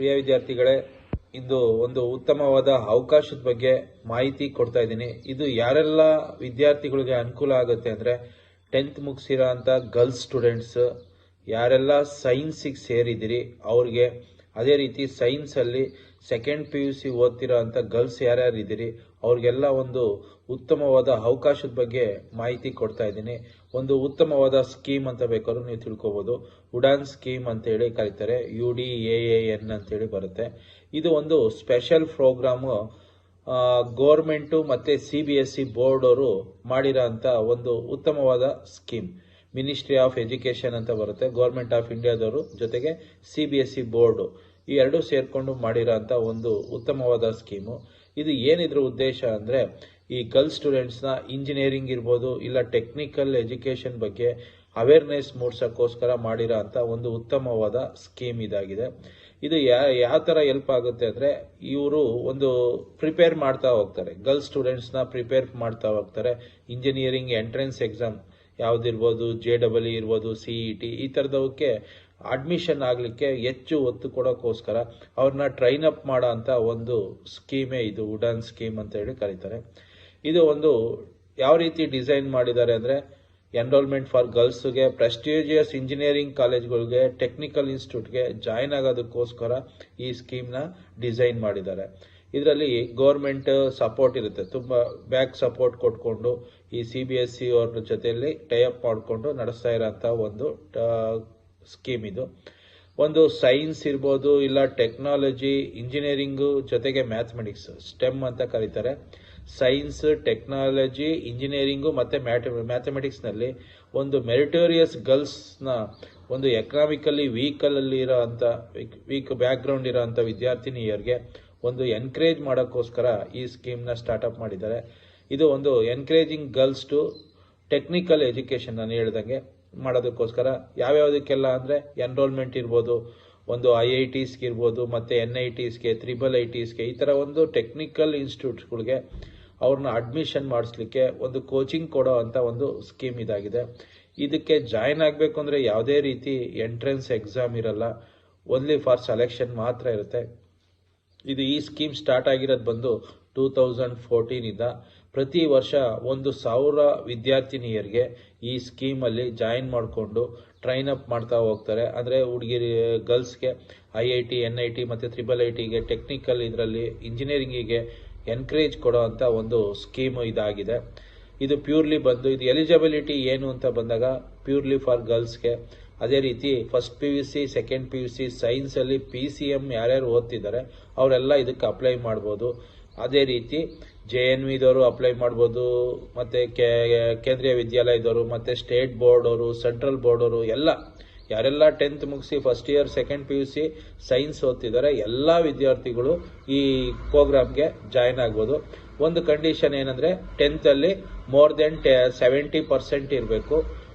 ಪ್ರಿಯ ವಿದ್ಯಾರ್ಥಿಗಳೇ, ಇಂದು ಒಂದು ಉತ್ತಮವಾದ ಅವಕಾಶದ ಬಗ್ಗೆ ಮಾಹಿತಿ ಕೊಡ್ತಾ ಇದ್ದೀನಿ. ಇದು ಯಾರೆಲ್ಲ ವಿದ್ಯಾರ್ಥಿಗಳಿಗೆ ಅನುಕೂಲ ಆಗುತ್ತೆ ಅಂದರೆ 10th ಮುಗಿಸಿರೋ ಅಂಥ ಗರ್ಲ್ಸ್ ಸ್ಟೂಡೆಂಟ್ಸ್, ಯಾರೆಲ್ಲ ಸೈನ್ಸಿಗೆ ಸೇರಿದಿರಿ ಅವ್ರಿಗೆ, ಅದೇ ರೀತಿ ಸೈನ್ಸಲ್ಲಿ ಸೆಕೆಂಡ್ PUC ಓದ್ತಿರೋ ಅಂಥ ಗರ್ಲ್ಸ್ ಯಾರ್ಯಾರು ಇದ್ದೀರಿ ಅವ್ರಿಗೆಲ್ಲ ಒಂದು ಉತ್ತಮವಾದ ಅವಕಾಶದ ಬಗ್ಗೆ ಮಾಹಿತಿ ಕೊಡ್ತಾ ಇದ್ದೀನಿ. ಒಂದು ಉತ್ತಮವಾದ ಸ್ಕೀಮ್ ಅಂತ ಬೇಕಾದ್ರೂ ನೀವು ತಿಳ್ಕೊಬೋದು. ಉಡಾನ್ ಸ್ಕೀಮ್ ಅಂತ ಹೇಳಿ ಕರೀತಾರೆ, UDAAN ಅಂತೇಳಿ ಬರುತ್ತೆ. ಇದು ಒಂದು ಸ್ಪೆಷಲ್ ಪ್ರೋಗ್ರಾಮು ಗೌರ್ಮೆಂಟು ಮತ್ತು CBSE ಬೋರ್ಡ್ ಅವರು ಮಾಡಿರೋ ಅಂಥ ಒಂದು ಉತ್ತಮವಾದ ಸ್ಕೀಮ್. ಮಿನಿಸ್ಟ್ರಿ ಆಫ್ ಎಜುಕೇಷನ್ ಅಂತ ಬರುತ್ತೆ, ಗೌರ್ಮೆಂಟ್ ಆಫ್ ಇಂಡಿಯಾದವರು ಜೊತೆಗೆ CBSE ಬೋರ್ಡು ಈ ಎರಡೂ ಸೇರಿಕೊಂಡು ಮಾಡಿರೋ ಅಂಥ ಒಂದು ಉತ್ತಮವಾದ ಸ್ಕೀಮು. ಇದು ಏನಿದ್ರ ಉದ್ದೇಶ ಅಂದರೆ, ಈ ಗರ್ಲ್ಸ್ ಸ್ಟೂಡೆಂಟ್ಸ್ನ ಇಂಜಿನಿಯರಿಂಗ್ ಇರ್ಬೋದು ಇಲ್ಲ ಟೆಕ್ನಿಕಲ್ ಎಜುಕೇಷನ್ ಬಗ್ಗೆ ಅವೇರ್ನೆಸ್ ಮೂಡ್ಸೋಕ್ಕೋಸ್ಕರ ಮಾಡಿರೋ ಅಂಥ ಒಂದು ಉತ್ತಮವಾದ ಸ್ಕೀಮ್ ಇದಾಗಿದೆ. ಇದು ಯಾವ ಥರ ಹೆಲ್ಪ್ ಆಗುತ್ತೆ ಅಂದರೆ, ಇವರು ಒಂದು ಪ್ರಿಪೇರ್ ಮಾಡ್ತಾ ಹೋಗ್ತಾರೆ, ಗರ್ಲ್ಸ್ ಸ್ಟೂಡೆಂಟ್ಸ್ನ ಪ್ರಿಪೇರ್ ಮಾಡ್ತಾ ಹೋಗ್ತಾರೆ. ಇಂಜಿನಿಯರಿಂಗ್ ಎಂಟ್ರೆನ್ಸ್ ಎಕ್ಸಾಮ್ ಯಾವುದಿರ್ಬೋದು, JEE ಇರ್ಬೋದು, CET ಈ ಥರದವಕ್ಕೆ ಅಡ್ಮಿಷನ್ ಆಗಲಿಕ್ಕೆ ಹೆಚ್ಚು ಒತ್ತು ಕೊಡೋಕ್ಕೋಸ್ಕರ ಅವ್ರನ್ನ ಟ್ರೈನ್ ಅಪ್ ಮಾಡೋ ಅಂಥ ಒಂದು ಸ್ಕೀಮೇ ಇದು ಉಡಾನ್ ಸ್ಕೀಮ್ ಅಂತ ಹೇಳಿ ಕರೀತಾರೆ. ಇದು ಒಂದು ಯಾವ ರೀತಿ ಡಿಸೈನ್ ಮಾಡಿದ್ದಾರೆ ಅಂದರೆ, ಎನ್ರೋಲ್ಮೆಂಟ್ ಫಾರ್ ಗರ್ಲ್ಸ್ಗೆ, ಪ್ರೆಸ್ಟೀಜಿಯಸ್ ಇಂಜಿನಿಯರಿಂಗ್ ಕಾಲೇಜ್ಗಳಿಗೆ, ಟೆಕ್ನಿಕಲ್ ಇನ್ಸ್ಟಿಟ್ಯೂಟ್ಗೆ ಜಾಯ್ನ್ ಆಗೋದಕ್ಕೋಸ್ಕರ ಈ ಸ್ಕೀಮ್ನ ಡಿಸೈನ್ ಮಾಡಿದ್ದಾರೆ. ಇದರಲ್ಲಿ ಗೌರ್ಮೆಂಟ್ ಸಪೋರ್ಟ್ ಇರುತ್ತೆ, ತುಂಬ ಬ್ಯಾಕ್ ಸಪೋರ್ಟ್ ಕೊಟ್ಕೊಂಡು ಈ CBSE ಅವ್ರ ಜೊತೆಯಲ್ಲಿ ಟೈಅಪ್ ಮಾಡಿಕೊಂಡು ನಡೆಸ್ತಾ ಇರೋಂಥ ಒಂದು ಸ್ಕೀಮ್ ಇದು. ಒಂದು ಸೈನ್ಸ್ ಇರ್ಬೋದು ಇಲ್ಲ ಟೆಕ್ನಾಲಜಿ, ಇಂಜಿನಿಯರಿಂಗು ಜೊತೆಗೆ ಮ್ಯಾಥಮೆಟಿಕ್ಸ್, STEM ಅಂತ ಕರೀತಾರೆ. ಸೈನ್ಸ್, ಟೆಕ್ನಾಲಜಿ, ಇಂಜಿನಿಯರಿಂಗು ಮತ್ತು ಮ್ಯಾಥಮೆಟಿಕ್ಸ್ನಲ್ಲಿ ಒಂದು ಮೆರಿಟೋರಿಯಸ್ ಗರ್ಲ್ಸ್ನ ಒಂದು ಎಕನಾಮಿಕಲಿ ವೀಕ್ ಬ್ಯಾಕ್ಗ್ರೌಂಡ್ ಇರೋ ಅಂಥ ವಿದ್ಯಾರ್ಥಿನಿಯರಿಗೆ ಒಂದು ಎನ್ಕರೇಜ್ ಮಾಡೋಕ್ಕೋಸ್ಕರ ಈ ಸ್ಕೀಮ್ನ ಸ್ಟಾರ್ಟಪ್ ಮಾಡಿದ್ದಾರೆ. ಇದು ಒಂದು encouraging girls to technical education ನಾನು ಹೇಳ್ದಂಗೆ ಮಾಡೋದಕ್ಕೋಸ್ಕರ ಯಾವ್ಯಾವುದಕ್ಕೆಲ್ಲ ಅಂದರೆ, ಎನ್ರೋಲ್ಮೆಂಟ್ ಇರ್ಬೋದು, ಒಂದು IITಸ್ಗೆ ಇರ್ಬೋದು, ಮತ್ತು NITಸ್ಗೆ, IIITಸ್ಗೆ, ಈ ಥರ ಒಂದು ಟೆಕ್ನಿಕಲ್ ಇನ್ಸ್ಟಿಟ್ಯೂಟ್ಸ್ಗಳಿಗೆ ಅವ್ರನ್ನ ಅಡ್ಮಿಷನ್ ಮಾಡಿಸ್ಲಿಕ್ಕೆ ಒಂದು ಕೋಚಿಂಗ್ ಕೊಡೋ ಅಂಥ ಒಂದು ಸ್ಕೀಮ್ ಇದಾಗಿದೆ. ಇದಕ್ಕೆ ಜಾಯ್ನ್ ಆಗಬೇಕು ಅಂದರೆ ಯಾವುದೇ ರೀತಿ ಎಂಟ್ರೆನ್ಸ್ ಎಕ್ಸಾಮ್ ಇರಲ್ಲ, ಓನ್ಲಿ ಫಾರ್ ಸೆಲೆಕ್ಷನ್ ಮಾತ್ರ ಇರುತ್ತೆ. ಈ ಸ್ಕೀಮ್ ಸ್ಟಾರ್ಟ್ ಆಗಿರೋದು ಬಂದು 2014ಇಂದ. ಪ್ರತಿ ವರ್ಷ 1,000 ವಿದ್ಯಾರ್ಥಿನಿಯರಿಗೆ ಈ ಸ್ಕೀಮಲ್ಲಿ ಜಾಯಿನ್ ಮಾಡಿಕೊಂಡು ಟ್ರೈನ್ ಅಪ್ ಮಾಡ್ತಾ ಹೋಗ್ತಾರೆ. ಅಂದರೆ ಹುಡುಗಿರಿ ಗರ್ಲ್ಸ್ಗೆ IIT, NIT ಮತ್ತು IIITಗೆ, ಟೆಕ್ನಿಕಲ್ ಇದರಲ್ಲಿ ಇಂಜಿನಿಯರಿಂಗಿಗೆ ಎನ್ಕರೇಜ್ ಕೊಡೋ ಅಂಥ ಒಂದು ಸ್ಕೀಮು ಇದಾಗಿದೆ. ಇದು ಪ್ಯೂರ್ಲಿ ಬಂದು ಇದು ಎಲಿಜಿಬಿಲಿಟಿ ಏನು ಅಂತ ಬಂದಾಗ ಪ್ಯೂರ್ಲಿ ಫಾರ್ ಗರ್ಲ್ಸ್ಗೆ. ಅದೇ ರೀತಿ first PUC, second PUC ಸೈನ್ಸಲ್ಲಿ PCM ಯಾರ್ಯಾರು ಓದ್ತಿದ್ದಾರೆ ಅವರೆಲ್ಲ ಇದಕ್ಕೆ ಅಪ್ಲೈ ಮಾಡ್ಬೋದು. ಅದೇ ರೀತಿ JNVದವರು ಅಪ್ಲೈ ಮಾಡ್ಬೋದು, ಮತ್ತು ಕೇಂದ್ರೀಯ ವಿದ್ಯಾಲಯದವರು, ಮತ್ತು ಸ್ಟೇಟ್ ಬೋರ್ಡ್ ಅವರು, ಸೆಂಟ್ರಲ್ ಬೋರ್ಡ್ ಅವರು, ಯಾರೆಲ್ಲ 10th ಮುಗಿಸಿ first year second PUC science ಓದ್ತಿದ್ದಾರೆ ಎಲ್ಲ ವಿದ್ಯಾರ್ಥಿಗಳು ಈ ಪ್ರೋಗ್ರಾಮ್ಗೆ ಜಾಯ್ನ್ ಆಗ್ಬೋದು. ಒಂದು ಕಂಡೀಷನ್ ಏನಂದರೆ, 10th ಮೋರ್ ದೆನ್ 70% ಇರಬೇಕು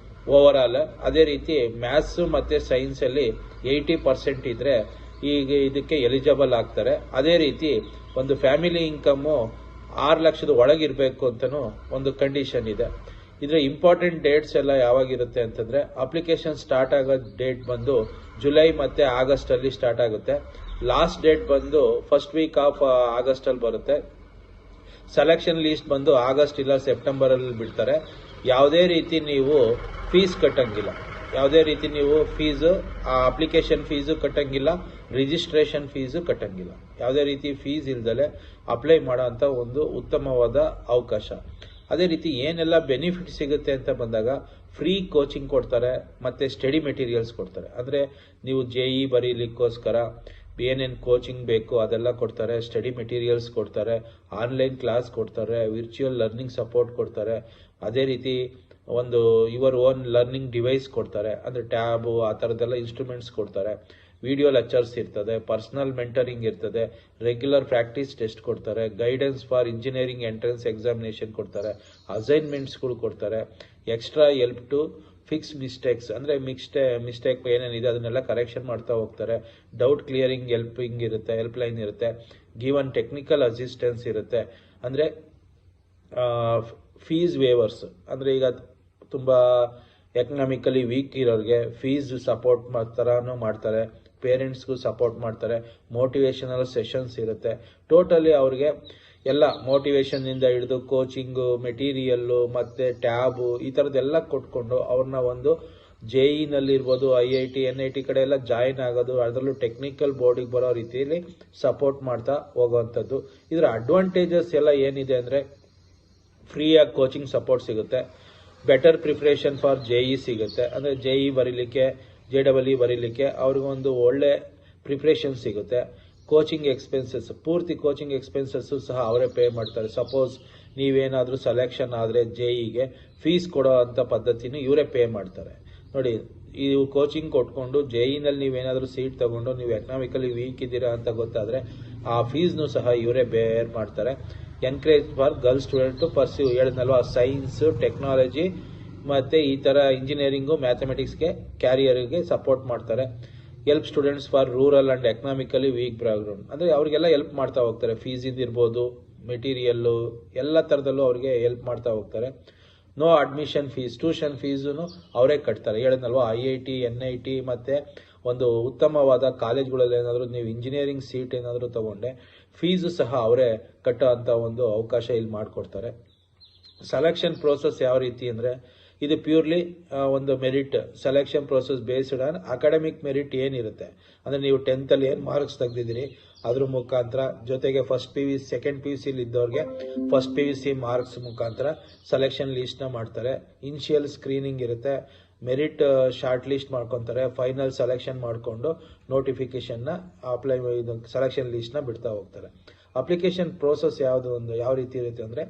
ಓವರಾಲ್. ಅದೇ ರೀತಿ ಮ್ಯಾಥ್ಸ್ ಮತ್ತು ಸೈನ್ಸಲ್ಲಿ 80% ಇದ್ದರೆ ಈಗ ಇದಕ್ಕೆ ಎಲಿಜಿಬಲ್ ಆಗ್ತಾರೆ. ಅದೇ ರೀತಿ ಒಂದು ಫ್ಯಾಮಿಲಿ ಇನ್ಕಮ್ಮು 6 ಲಕ್ಷದ ಒಳಗಿರಬೇಕು ಅಂತಲೂ ಒಂದು ಕಂಡೀಷನ್ ಇದೆ. ಇದರ ಇಂಪಾರ್ಟೆಂಟ್ ಡೇಟ್ಸ್ ಎಲ್ಲ ಯಾವಾಗಿರುತ್ತೆ ಅಂತಂದರೆ, ಅಪ್ಲಿಕೇಶನ್ ಸ್ಟಾರ್ಟ್ ಆಗೋ ಡೇಟ್ ಬಂದು ಜುಲೈ ಮತ್ತು ಆಗಸ್ಟಲ್ಲಿ ಸ್ಟಾರ್ಟ್ ಆಗುತ್ತೆ. ಲಾಸ್ಟ್ ಡೇಟ್ ಬಂದು ಫಸ್ಟ್ ವೀಕ್ ಆಫ್ ಆಗಸ್ಟಲ್ಲಿ ಬರುತ್ತೆ. ಸೆಲೆಕ್ಷನ್ ಲೀಸ್ಟ್ ಬಂದು ಆಗಸ್ಟ್ ಇಲ್ಲ ಸೆಪ್ಟೆಂಬರಲ್ಲಿ ಬಿಡ್ತಾರೆ. ಯಾವುದೇ ರೀತಿ ನೀವು ಫೀಸ್ ಕಟ್ಟಂಗಿಲ್ಲ, ಯಾವುದೇ ರೀತಿ ನೀವು ಫೀಸು ಅಪ್ಲಿಕೇಶನ್ ಫೀಸು ಕಟ್ಟಂಗಿಲ್ಲ, ರಿಜಿಸ್ಟ್ರೇಷನ್ ಫೀಸು ಕಟ್ಟಂಗಿಲ್ಲ. ಯಾವುದೇ ರೀತಿ ಫೀಸ್ ಇಲ್ದಲೆ ಅಪ್ಲೈ ಮಾಡೋ ಅಂಥ ಒಂದು ಉತ್ತಮವಾದ ಅವಕಾಶ. ಅದೇ ರೀತಿ ಏನೆಲ್ಲ ಬೆನಿಫಿಟ್ ಸಿಗುತ್ತೆ ಅಂತ ಬಂದಾಗ, ಫ್ರೀ ಕೋಚಿಂಗ್ ಕೊಡ್ತಾರೆ ಮತ್ತು ಸ್ಟಡಿ ಮೆಟೀರಿಯಲ್ಸ್ ಕೊಡ್ತಾರೆ. ಅಂದರೆ ನೀವು JEE ಬರೀಲಿಕ್ಕೋಸ್ಕರ ಏನೇನು ಕೋಚಿಂಗ್ ಬೇಕು ಅದೆಲ್ಲ ಕೊಡ್ತಾರೆ, ಸ್ಟಡಿ ಮೆಟೀರಿಯಲ್ಸ್ ಕೊಡ್ತಾರೆ, ಆನ್ಲೈನ್ ಕ್ಲಾಸ್ ಕೊಡ್ತಾರೆ, ವಿರ್ಚುವಲ್ ಲರ್ನಿಂಗ್ ಸಪೋರ್ಟ್ ಕೊಡ್ತಾರೆ. ಅದೇ ರೀತಿ ಒಂದು ಯುವರ್ ಓನ್ ಲರ್ನಿಂಗ್ ಡಿವೈಸ್ ಕೊಡ್ತಾರೆ, ಅಂದರೆ ಟ್ಯಾಬು ಆ ಥರದ್ದೆಲ್ಲ ಇನ್ಸ್ಟ್ರೂಮೆಂಟ್ಸ್ ಕೊಡ್ತಾರೆ. ವಿಡಿಯೋ ಲೆಕ್ಚರ್ಸ್ ಇರ್ತದೆ, ಪರ್ಸನಲ್ ಮೆಂಟರಿಂಗ್ ಇರ್ತದೆ, ರೆಗ್ಯುಲರ್ ಪ್ರಾಕ್ಟೀಸ್ ಟೆಸ್ಟ್ ಕೊಡ್ತಾರೆ, guidance for engineering entrance examination ಕೊಡ್ತಾರೆ, ಅಸೈನ್ಮೆಂಟ್ಸ್ಗಳು ಕೊಡ್ತಾರೆ, extra help to fix mistakes, ಅಂದರೆ ಮಿಸ್ಟೇಕ್ ಏನೇನಿದೆ ಅದನ್ನೆಲ್ಲ ಕರೆಕ್ಷನ್ ಮಾಡ್ತಾ ಹೋಗ್ತಾರೆ. ಡೌಟ್ ಕ್ಲಿಯರಿಂಗ್ ಹೆಲ್ಪ್ ಲೈನ್ ಇರುತ್ತೆ. ಗಿವನ್ ಟೆಕ್ನಿಕಲ್ ಅಸಿಸ್ಟೆನ್ಸ್ ಇರುತ್ತೆ. ಅಂದರೆ ಫೀಸ್ ವೇವರ್ಸ್, ಅಂದರೆ ಈಗ ತುಂಬ ಎಕನಾಮಿಕಲಿ ವೀಕ್ ಇರೋರಿಗೆ ಫೀಸ್ ಸಪೋರ್ಟ್ ಥರನೂ ಮಾಡ್ತಾರೆ. ಪೇರೆಂಟ್ಸ್ಗೂ ಸಪೋರ್ಟ್ ಮಾಡ್ತಾರೆ. ಮೋಟಿವೇಶನಲ್ ಸೆಷನ್ಸ್ ಇರುತ್ತೆ. ಟೋಟಲಿ ಅವ್ರಿಗೆ ಎಲ್ಲ ಮೋಟಿವೇಶನ್ನಿಂದ ಹಿಡಿದು ಕೋಚಿಂಗು, ಮೆಟೀರಿಯಲ್ಲು ಮತ್ತು ಟ್ಯಾಬು ಈ ಥರದ್ದೆಲ್ಲ ಕೊಟ್ಕೊಂಡು ಅವ್ರನ್ನ ಒಂದು JEE-ನಲ್ಲಿರ್ಬೋದು, IIT, NIT ಕಡೆ ಎಲ್ಲ ಜಾಯಿನ್ ಆಗೋದು, ಅದರಲ್ಲೂ ಟೆಕ್ನಿಕಲ್ ಬೋರ್ಡಿಗೆ ಬರೋ ರೀತಿಯಲ್ಲಿ ಸಪೋರ್ಟ್ ಮಾಡ್ತಾ ಹೋಗುವಂಥದ್ದು. ಇದರ ಅಡ್ವಾಂಟೇಜಸ್ ಎಲ್ಲ ಏನಿದೆ ಅಂದರೆ ಫ್ರೀಯಾಗಿ ಕೋಚಿಂಗ್ ಸಪೋರ್ಟ್ ಸಿಗುತ್ತೆ, ಬೆಟರ್ ಪ್ರಿಪ್ರೇಷನ್ ಫಾರ್ JEE ಸಿಗುತ್ತೆ. ಅಂದರೆ JEE ಬರೀಲಿಕ್ಕೆ, JEE ಬರೀಲಿಕ್ಕೆ ಅವ್ರಿಗೊಂದು ಒಳ್ಳೆ ಪ್ರಿಪ್ರೇಷನ್ ಸಿಗುತ್ತೆ. ಕೋಚಿಂಗ್ ಎಕ್ಸ್ಪೆನ್ಸಸ್, ಪೂರ್ತಿ ಕೋಚಿಂಗ್ ಎಕ್ಸ್ಪೆನ್ಸಸ್ಸು ಸಹ ಅವರೇ ಪೇ ಮಾಡ್ತಾರೆ. ಸಪೋಸ್ ನೀವೇನಾದರೂ ಸೆಲೆಕ್ಷನ್ ಆದರೆ JEE-ಗೆ ಫೀಸ್ ಕೊಡೋ ಅಂಥ ಪದ್ಧತಿನೂ ಇವರೇ ಪೇ ಮಾಡ್ತಾರೆ. ನೋಡಿ, ಈ ಕೋಚಿಂಗ್ ಕೊಟ್ಕೊಂಡು JEE-ನಲ್ಲಿ ನೀವೇನಾದರೂ ಸೀಟ್ ತಗೊಂಡು ನೀವು ಎಕನಾಮಿಕಲಿ ವೀಕ್ ಇದ್ದೀರಾ ಅಂತ ಗೊತ್ತಾದರೆ ಆ ಫೀಸ್ನು ಸಹ ಇವರೇ ಬೇರ್ ಮಾಡ್ತಾರೆ. Encourage for girls student to pursue, ಹೇಳಿದ್ನಲ್ವ, ಸೈನ್ಸ್, ಟೆಕ್ನಾಲಜಿ ಮತ್ತು ಈ ಥರ ಇಂಜಿನಿಯರಿಂಗು, ಮ್ಯಾಥಮೆಟಿಕ್ಸ್ಗೆ, ಕ್ಯಾರಿಯರ್ಗೆ ಸಪೋರ್ಟ್ ಮಾಡ್ತಾರೆ. Help students for rural and economically weak background, ಅಂದರೆ ಅವರಿಗೆಲ್ಲ ಹೆಲ್ಪ್ ಮಾಡ್ತಾ ಹೋಗ್ತಾರೆ. ಫೀಸಿಂದಿರ್ಬೋದು, ಮೆಟೀರಿಯಲ್ಲು ಎಲ್ಲ ಥರದಲ್ಲೂ ಅವ್ರಿಗೆ ಹೆಲ್ಪ್ ಮಾಡ್ತಾ ಹೋಗ್ತಾರೆ. No admission fees, tuition fees ಅವರೇ ಕಟ್ತಾರೆ. ಹೇಳಿದ್ನಲ್ವ, IIT, NIT ಮತ್ತು ಒಂದು ಉತ್ತಮವಾದ ಕಾಲೇಜ್ಗಳಲ್ಲಿ ಏನಾದರೂ ನೀವು ಇಂಜಿನಿಯರಿಂಗ್ ಸೀಟ್ ಏನಾದರೂ ತೊಗೊಂಡೆ ಫೀಸು ಸಹ ಅವರೇ ಕಟ್ಟೋ ಅಂಥ ಒಂದು ಅವಕಾಶ ಇಲ್ಲಿ ಮಾಡಿಕೊಡ್ತಾರೆ. ಸೆಲೆಕ್ಷನ್ ಪ್ರೋಸೆಸ್ ಯಾವ ರೀತಿ ಅಂದರೆ ಇದು ಪ್ಯೂರ್ಲಿ ಒಂದು merit selection process based on academic merit ಏನಿರುತ್ತೆ. ಅಂದರೆ ನೀವು 10th ಏನು ಮಾರ್ಕ್ಸ್ ತೆಗೆದಿದ್ದೀರಿ ಅದ್ರ ಮುಖಾಂತರ, ಜೊತೆಗೆ ಫಸ್ಟ್ PUC, ಸೆಕೆಂಡ್ PUC ಇದ್ದವ್ರಿಗೆ ಫಸ್ಟ್ PUC ಮಾರ್ಕ್ಸ್ ಮುಖಾಂತರ ಸೆಲೆಕ್ಷನ್ ಲೀಸ್ಟ್ನ ಮಾಡ್ತಾರೆ. ಇನಿಷಿಯಲ್ ಸ್ಕ್ರೀನಿಂಗ್ ಇರುತ್ತೆ, ಮೆರಿಟ್ ಶಾರ್ಟ್ ಲಿಸ್ಟ್ ಮಾಡ್ಕೊತಾರೆ, ಫೈನಲ್ ಸೆಲೆಕ್ಷನ್ ಮಾಡಿಕೊಂಡು ನೋಟಿಫಿಕೇಶನ್ನ ಸೆಲೆಕ್ಷನ್ ಲೀಸ್ಟ್ನ ಬಿಡ್ತಾ ಹೋಗ್ತಾರೆ. ಅಪ್ಲಿಕೇಶನ್ ಪ್ರೋಸೆಸ್ ಯಾವ ರೀತಿ ಇರುತ್ತೆ ಅಂದರೆ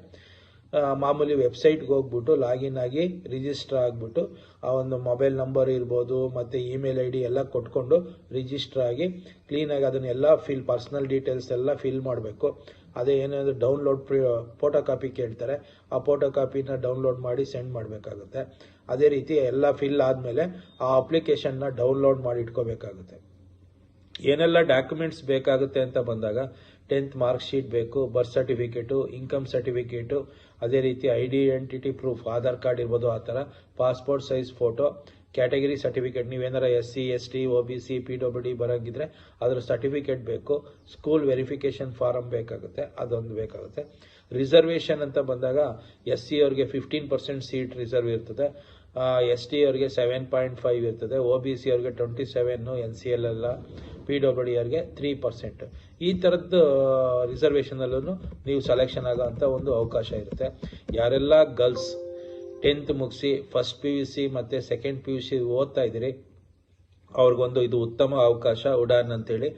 ಮಾಮೂಲಿ ವೆಬ್ಸೈಟ್ಗೆ ಹೋಗ್ಬಿಟ್ಟು ಲಾಗಿನ್ ಆಗಿ ರಿಜಿಸ್ಟರ್ ಆಗಿಬಿಟ್ಟು ಆ ಒಂದು ಮೊಬೈಲ್ ನಂಬರ್ ಇರ್ಬೋದು ಮತ್ತು ಇಮೇಲ್ ID ಎಲ್ಲ ಕೊಟ್ಕೊಂಡು ರಿಜಿಸ್ಟರ್ ಆಗಿ ಕ್ಲೀನಾಗಿ ಅದನ್ನೆಲ್ಲ ಪರ್ಸನಲ್ ಡೀಟೇಲ್ಸ್ ಎಲ್ಲ ಫಿಲ್ ಮಾಡಬೇಕು. ಅದೇ ಏನಾದರೂ ಡೌನ್ಲೋಡ್ ಫೋಟೋ ಕಾಪಿ ಕೇಳ್ತಾರೆ, ಆ ಫೋಟೋ ಕಾಪಿನ ಡೌನ್ಲೋಡ್ ಮಾಡಿ ಸೆಂಡ್ ಮಾಡಬೇಕಾಗುತ್ತೆ. ಅದೇ ರೀತಿ ಎಲ್ಲ ಫಿಲ್ ಆದಮೇಲೆ ಆ ಅಪ್ಲಿಕೇಶನ್ನ ಡೌನ್ಲೋಡ್ ಮಾಡಿ ಇಟ್ಕೋಬೇಕಾಗುತ್ತೆ. ಏನೆಲ್ಲ ಡಾಕ್ಯುಮೆಂಟ್ಸ್ ಬೇಕಾಗುತ್ತೆ ಅಂತ ಬಂದಾಗ 10th ಮಾರ್ಕ್ ಶೀಟ್ ಬೇಕು, ಬರ್ತ್ ಸರ್ಟಿಫಿಕೇಟು, ಇನ್ಕಮ್ ಸರ್ಟಿಫಿಕೇಟು, ಅದೇ ರೀತಿ ಐಡೆಂಟಿಟಿ ಪ್ರೂಫ್, ಆಧಾರ್ ಕಾರ್ಡ್ ಇರ್ಬೋದು, ಆ ಥರ passport size photo, category certificate, ನೀವೇನಾರ SC, ST, OBC, PWD ಬರೋಂಗಿದ್ರೆ ಅದರ ಸರ್ಟಿಫಿಕೇಟ್ ಬೇಕು. ಸ್ಕೂಲ್ ವೆರಿಫಿಕೇಷನ್ ಫಾರಮ್ ಬೇಕಾಗುತ್ತೆ, ಅದೊಂದು ಬೇಕಾಗುತ್ತೆ. ರಿಸರ್ವೇಷನ್ ಅಂತ ಬಂದಾಗ SC ಅವ್ರಿಗೆ 15% ಸೀಟ್ ರಿಸರ್ವ್ ಇರ್ತದೆ, ST ಅವ್ರಿಗೆ 7.5 ಇರ್ತದೆ, OBC ಅವ್ರಿಗೆ 27, NCL ಎಲ್ಲ, PWD ಅವ್ರಿಗೆ 3%. ಈ ಥರದ್ದು ರಿಸರ್ವೇಷನಲ್ಲೂ ನೀವು ಸೆಲೆಕ್ಷನ್ ಆಗೋ ಅಂಥ ಒಂದು ಅವಕಾಶ ಇರುತ್ತೆ. ಯಾರೆಲ್ಲ ಗರ್ಲ್ಸ್ 10th ಮುಗಿಸಿ ಫಸ್ಟ್ PUC ಮತ್ತು ಸೆಕೆಂಡ್ PUC ಓದ್ತಾ ಇದ್ದೀರಿ ಅವ್ರಿಗೊಂದು ಇದು ಉತ್ತಮ ಅವಕಾಶ. ಉಡಾನ್ ಅಂತೇಳಿ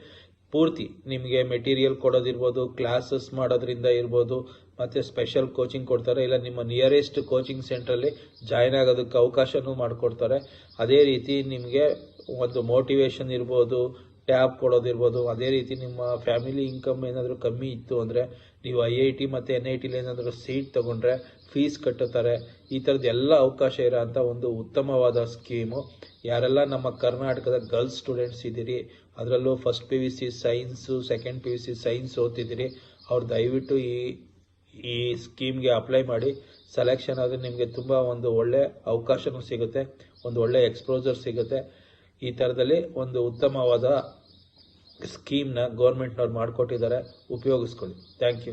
ಪೂರ್ತಿ ನಿಮಗೆ ಮೆಟೀರಿಯಲ್ ಕೊಡೋದಿರ್ಬೋದು, ಕ್ಲಾಸಸ್ ಮಾಡೋದ್ರಿಂದ ಇರ್ಬೋದು, ಮತ್ತು ಸ್ಪೆಷಲ್ ಕೋಚಿಂಗ್ ಕೊಡ್ತಾರೆ. ಇಲ್ಲ ನಿಮ್ಮ ನಿಯರೆಸ್ಟ್ ಕೋಚಿಂಗ್ ಸೆಂಟ್ರಲ್ಲಿ ಜಾಯ್ನ್ ಆಗೋದಕ್ಕೆ ಅವಕಾಶನೂ ಮಾಡಿಕೊಡ್ತಾರೆ. ಅದೇ ರೀತಿ ನಿಮಗೆ ಒಂದು ಮೋಟಿವೇಶನ್ ಇರ್ಬೋದು, ಟ್ಯಾಬ್ ಕೊಡೋದಿರ್ಬೋದು. ಅದೇ ರೀತಿ ನಿಮ್ಮ ಫ್ಯಾಮಿಲಿ ಇನ್ಕಮ್ ಏನಾದರೂ ಕಮ್ಮಿ ಇತ್ತು ಅಂದರೆ ನೀವು IIT ಮತ್ತು NITಲಿ ಏನಾದರೂ ಸೀಟ್ ತೊಗೊಂಡ್ರೆ ಫೀಸ್ ಕಟ್ಟುತ್ತಾರೆ. ಈ ಥರದ್ದು ಎಲ್ಲ ಅವಕಾಶ ಇರೋ ಅಂಥ ಒಂದು ಉತ್ತಮವಾದ ಸ್ಕೀಮು. ಯಾರೆಲ್ಲ ನಮ್ಮ ಕರ್ನಾಟಕದ ಗರ್ಲ್ಸ್ ಸ್ಟೂಡೆಂಟ್ಸ್ ಇದ್ದೀರಿ, ಅದರಲ್ಲೂ first PUC science, second PUC science ಓದ್ತಿದ್ದೀರಿ, ಅವ್ರು ದಯವಿಟ್ಟು ಈ ಸ್ಕೀಮ್ಗೆ ಅಪ್ಲೈ ಮಾಡಿ. ಸೆಲೆಕ್ಷನ್ ಆದರೆ ನಿಮಗೆ ತುಂಬ ಒಂದು ಒಳ್ಳೆ ಅವಕಾಶನೂ ಸಿಗುತ್ತೆ, ಒಂದು ಒಳ್ಳೆ ಎಕ್ಸ್ಪೋಜರ್ ಸಿಗುತ್ತೆ. ಈ ಥರದಲ್ಲಿ ಒಂದು ಉತ್ತಮವಾದ ಸ್ಕೀಮ್ನ ಗೌರ್ಮೆಂಟ್ನವ್ರು ಮಾಡಿಕೊಟ್ಟಿದ್ದಾರೆ, ಉಪಯೋಗಿಸ್ಕೊಳ್ಳಿ. Thank you.